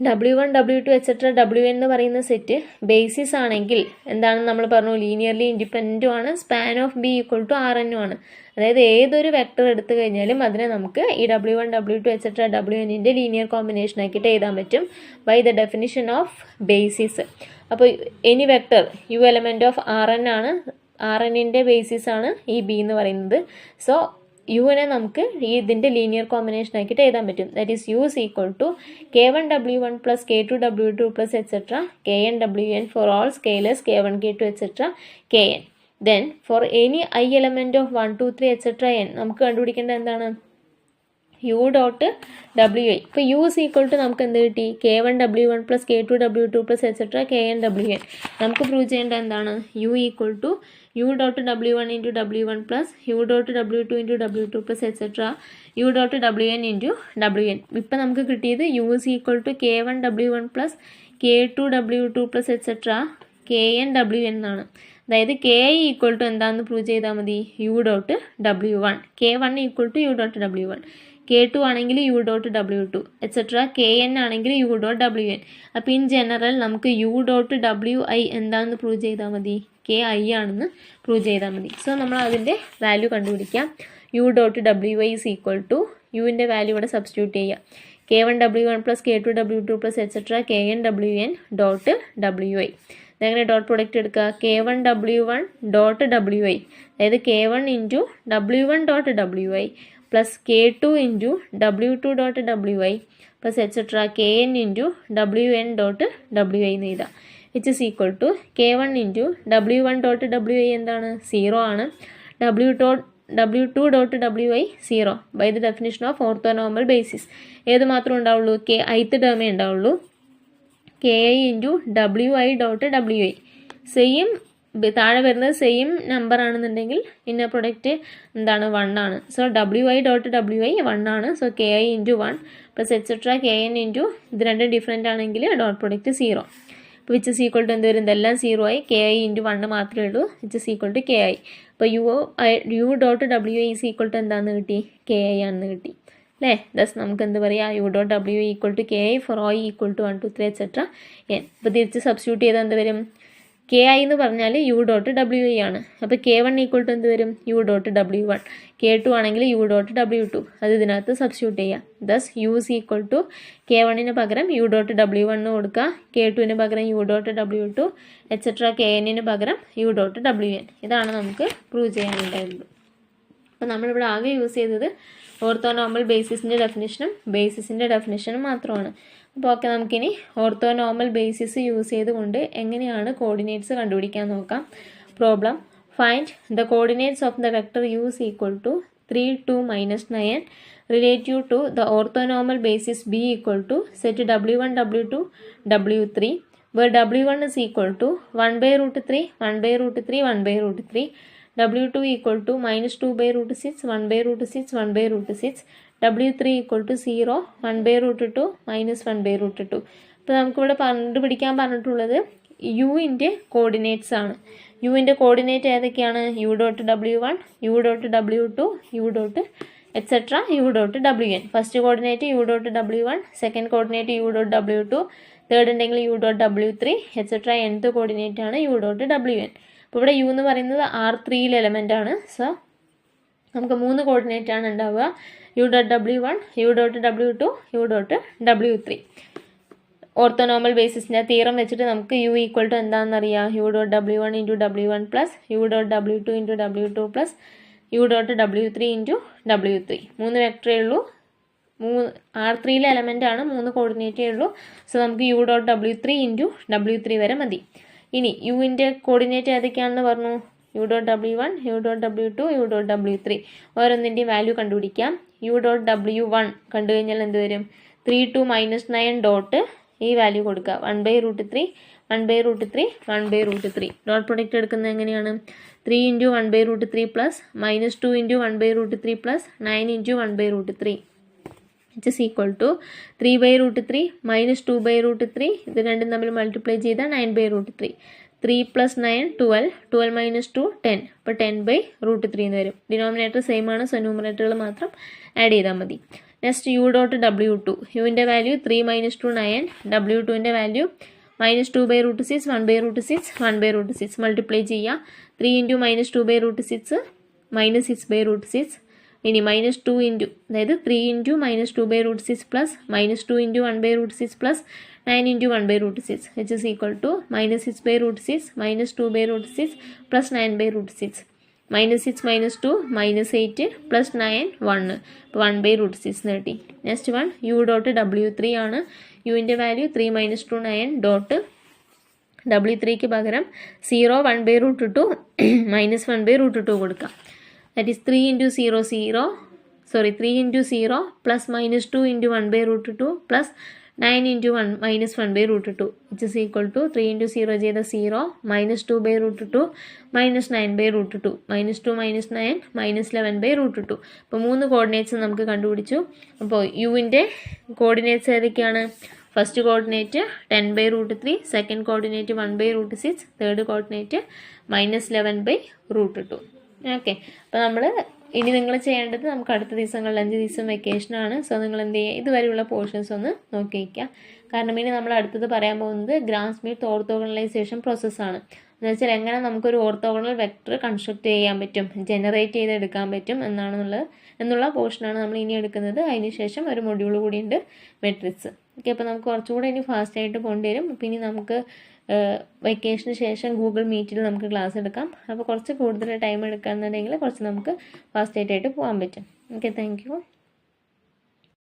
W1 W2 etcetera Wn എന്ന് പറയുന്ന set basis ആണെങ്കിൽ എന്താണെന്ന് നമ്മൾ പറഞ്ഞു, ലീനിയർലി ഇൻഡിപെൻഡൻറ്റും ആണ്, span of B equal to Rn ആണ്. അതായത് ഏതൊരു വെക്ടർ എടുത്തു കഴിഞ്ഞാലും അതിനെ നമുക്ക് ഈ W1 W2 etcetera Wnൻ്റെ linear combination ആക്കിയിട്ട് എഴുതാൻ പറ്റും by the definition of basis. അപ്പോൾ any vector u element of Rn ആണ്, Rnൻ്റെ ബേസിസ് ആണ് ഈ ബി എന്ന് പറയുന്നത്. സോ യുവിനെ നമുക്ക് ഇതിൻ്റെ ലീനിയർ കോമ്പിനേഷൻ ആക്കിയിട്ട് എഴുതാൻ പറ്റും. That is u is equal to k1 w1 plus k2 w2 plus etc. kn wn for all scalars k1 k2 etc. kn. Then for any I element of 1 2 3 etc. n നമുക്ക് കണ്ടുപിടിക്കേണ്ടത് എന്താണ്? U dot ഡബ്ല്യു i. ഇപ്പോൾ u is equal to നമുക്ക് എന്ത് കിട്ടി? k1 w1 plus k2 w2 plus etc. kn wn. നമുക്ക് prove ചെയ്യേണ്ടത് എന്താണ്? U equal to u dot w1 into w1 plus u dot w2 into w2 plus etcetera u dot wn into wn. ഇപ്പം നമുക്ക് കിട്ടിയത് u is equal to k1 w1 plus k2 w2 plus etcetera kn wn എന്നാണ്. അതായത് k i equal to എന്താണെന്ന് prove ചെയ്താൽ മതി? U dot w1, k1 equal to u dot w1, k2 ആണെങ്കിൽ u dot w2 etcetera kn ആണെങ്കിൽ u dot wn. അപ്പോൾ in general നമുക്ക് U dot wi എന്താണെന്ന് പ്രൂവ് ചെയ്താൽ മതി? കെ ഐ ആണെന്ന് പ്രൂവ് ചെയ്താൽ മതി. സോ നമ്മൾ അതിൻ്റെ വാല്യൂ കണ്ടുപിടിക്കാം. U dot wi is equal to യുവിൻ്റെ വാല്യൂ ഇവിടെ സബ്സ്റ്റിറ്റ്യൂട്ട് ചെയ്യുക. k1 w1 plus k2 w2 plus etcetera kn wn dot wi. ഇതെങ്ങനെ ഡോട്ട് പ്രൊഡക്റ്റ് എടുക്കുക? k1 w1 ഡോട്ട് wi, അതായത് k1 into w1 dot wi plus k2 into w2 dot wi plus etcetera kn into wn dot wi എന്ന് എഴുതാം. Which is equal to k1 into w1 dot wi എന്താണ്? 0 ആണ്. w2 dot wi 0 by the definition of orthonormal basis. ഏത് മാത്രമേ ഉണ്ടാവുള്ളൂ? ith ടേമേ ഉണ്ടാവുള്ളൂ. K i into wi dot wi same താഴെ വരുന്നത് സെയിം നമ്പർ ആണെന്നുണ്ടെങ്കിൽ ഇന്ന പ്രൊഡക്റ്റ് എന്താണ്? 1 ആണ്. സോ wi ഡോട്ട് wi 1 ആണ്. So k i into 1 plus etcetera kn into ഇത് രണ്ടും ഡിഫറെൻ്റ് ആണെങ്കിൽ dot product 0. Which is equal to എന്ത് വരും? ഇതെല്ലാം 0 ആയി. കെ ഐ ഇൻറ്റു 1 മാത്രമേ ഉള്ളൂ. Which is equal to K I. അപ്പോൾ u dot wi is equal to എന്താണെന്ന് കിട്ടി? കെ ഐ ആണെന്ന് കിട്ടി അല്ലേ? ദസ് നമുക്ക് എന്ത് പറയാം? U dot w equal to K i for i equal to 1 2 3 etcetera n. അപ്പോൾ തിരിച്ച് സബ്സ്റ്റിറ്റ്യൂട്ട് ചെയ്താൽ എന്ത് വരും? കെ ഐ എന്ന് പറഞ്ഞാൽ യു ഡോട്ട് wi ആണ്. അപ്പോൾ k1 ഈക്വൽ ടു എന്ത് വരും? യു ഡോട്ട് w1, k2 ആണെങ്കിൽ യു ഡോട്ട് w2. അത് ഇതിനകത്ത് സബ്സ്റ്റിറ്റ്യൂട്ട് ചെയ്യാം. Thus u is equal to k1ന് പകരം യു ഡോട്ട് w1 എന്ന് കൊടുക്കുക, k2ന് പകരം യു ഡോട്ട് w2 എക്സെട്ര knന് പകരം യു ഡോട്ട് wn. ഇതാണ് നമുക്ക് പ്രൂവ് ചെയ്യാനുണ്ടായിരുന്നത്. അപ്പോൾ നമ്മളിവിടെ ആകെ യൂസ് ചെയ്തത് ഓർത്തോനോർമൽ ബേസിസിൻ്റെ ഡെഫിനിഷനും ബേസിസിൻ്റെ ഡെഫിനിഷനും മാത്രമാണ്. അപ്പോൾ ഓക്കെ, നമുക്കിനി ഓർത്തോനോർമൽ ബേസിസ് യൂസ് ചെയ്തുകൊണ്ട് എങ്ങനെയാണ് കോർഡിനേറ്റ്സ് കണ്ടുപിടിക്കാൻ നോക്കാം. Problem: find the coordinates of the vector u is equal to 3 2 -9 relative to the orthonormal basis b equal to set w1 w2 w3 where w1 is equal to 1 by root 3 1 by root 3 1 by root 3, w2 equal to minus 2 by root 6 1 by root 6 1 by root 6, w3 equal to 0 1 by root 2 minus 1 by root 2. അപ്പോൾ നമുക്കിവിടെ കണ്ടുപിടിക്കാൻ പറഞ്ഞിട്ടുള്ളത് യുവിൻ്റെ coordinates ആണ്. യുവിൻ്റെ coordinate ഏതൊക്കെയാണ്? U dot w1 u dot w2 u dot etcetera u dot wn. First coordinate u dot w1, second coordinate u dot w2, third ഉണ്ടെങ്കിൽ u dot w3 etcetera nth coordinate ആണ് u dot wn. അപ്പോൾ ഇവിടെ U എന്ന് പറയുന്നത് R3 element ആണ്. So നമുക്ക് 3 coordinate ആണ് ഉണ്ടാവുക: u dot w1 u dot w2 u dot w3. Orthonormal ബേസിസിൻ്റെ തീറം വെച്ചിട്ട് നമുക്ക് യു ഈക്വൽ ടു എന്താണെന്നറിയാം? U dot w1 into w1 plus u dot w2 into w2 plus u dot w3 into w3. 3 വെക്ടറേ ഉള്ളൂ. R3 element ആണ്, 3 കോർഡിനേറ്റേ ഉള്ളൂ. So നമുക്ക് U dot w3 into w3 വരെ മതി. ഇനി യുവിൻ്റെ കോർഡിനേറ്റ് ഏതൊക്കെയാണെന്ന് പറഞ്ഞു? U dot w1 u dot w2 u dot w3. ഓരോന്നിൻ്റെയും വാല്യൂ കണ്ടുപിടിക്കാം. യു ഡോട്ട് w1 കണ്ടു കഴിഞ്ഞാൽ എന്ത് വരും? 3 2 -9 ഡോട്ട് ഈ വാല്യൂ കൊടുക്കുക, 1 by root 3 1 by root 3 1 by root 3. Dot product എടുക്കുന്നത് എങ്ങനെയാണ്? 3 into 1 by root 3 plus -2 into 1 by root 3 plus 9 into 1 by root 3 which is equal to 3 by root 3 minus 2 by root 3. ഇത് രണ്ടും തമ്മിൽ മൾട്ടിപ്ലൈ ചെയ്താൽ 9 by root 3. 3 plus 9 12 12 minus 2 10. അപ്പോൾ 10 by root 3 എന്ന് വരും. Denominator same ആണ്, സോ ന്യൂമറേറ്ററുകൾ മാത്രം ആഡ് ചെയ്താൽ മതി. നെക്സ്റ്റ് യു ഡോട്ട് W2, യുവിൻ്റെ വാല്യൂ 3 - 2 9, W2ൻ്റെ വാല്യൂ -2/√6 1/√6 1/√6 മൾട്ടിപ്ലൈ ചെയ്യുക. 3 × -2/√6 -6/√6. ഇനി -2 ഇൻറ്റു, അതായത് 3 × -2/√6 plus -2 × 1/√6 plus 9 × 1/√6 which is equal to -6/√6 -2/√6 plus 9/√6. -6 - 2 -8 plus 9 1, അപ്പോൾ 1/√6 കിട്ടി. Next one U dot W3 ആണ്. യുവിൻ്റെ വാല്യൂ 3 - 2 9 ഡോട്ട് W3ക്ക് പകരം 0 1/√2 -1/√2 കൊടുക്കാം. That is 3 × 0 0 plus -2 × 1/√2 plus 9 × 1 -1/√2 which is equal to 3 × 0 ചെയ്ത 0 -2/√2 -9/√2 -2 -9 -11/√2. അപ്പോൾ 3 കോർഡിനേറ്റ്സ് നമുക്ക് കണ്ടുപിടിച്ചു. അപ്പോൾ യുവിൻ്റെ കോർഡിനേറ്റ്സ് ഏതൊക്കെയാണ്? First coordinate 10/√3, second coordinate 1/√6, third coordinate -11/√2. Okay, അപ്പോൾ നമ്മൾ ഇനി നിങ്ങൾ ചെയ്യേണ്ടത്, നമുക്ക് അടുത്ത ദിവസങ്ങളിൽ 5 ദിവസം വെക്കേഷനാണ്. സോ നിങ്ങൾ എന്ത് ചെയ്യുക, ഇതുവരെയുള്ള പോർഷൻസ് ഒന്ന് നോക്കി വയ്ക്കുക. കാരണം ഇനി നമ്മൾ അടുത്തത് പറയാൻ പോകുന്നത് ഗ്രാം സ്മിത്ത് ഓർത്തോഗണലൈസേഷൻ പ്രോസസ്സാണ്. എന്ന് വെച്ചാൽ എങ്ങനെ നമുക്കൊരു ഓർത്തോഗണൽ വെക്ടർ കൺസ്ട്രക്ട് ചെയ്യാൻ പറ്റും, ജനറേറ്റ് ചെയ്തെടുക്കാൻ പറ്റും എന്നുള്ള പോർഷനാണ് നമ്മൾ ഇനി എടുക്കുന്നത്. അതിനുശേഷം ഒരു മൊഡ്യൂൾ കൂടിയുണ്ട്, മെട്രിക്സ്. ഓക്കെ, അപ്പോൾ നമുക്ക് കുറച്ചുകൂടെ ഇനി ഫാസ്റ്റായിട്ട് പോകേണ്ടി വരും. അപ്പോൾ ഇനി നമുക്ക് വെക്കേഷന് ശേഷം ഗൂഗിൾ മീറ്റിൽ നമുക്ക് ക്ലാസ് എടുക്കാം. അപ്പോൾ കുറച്ച് കൂടുതൽ ടൈം എടുക്കുകയാണെന്നുണ്ടെങ്കിൽ കുറച്ച് നമുക്ക് ഫാസ്റ്റായിട്ട് പോകാൻ പറ്റും. Okay, thank you.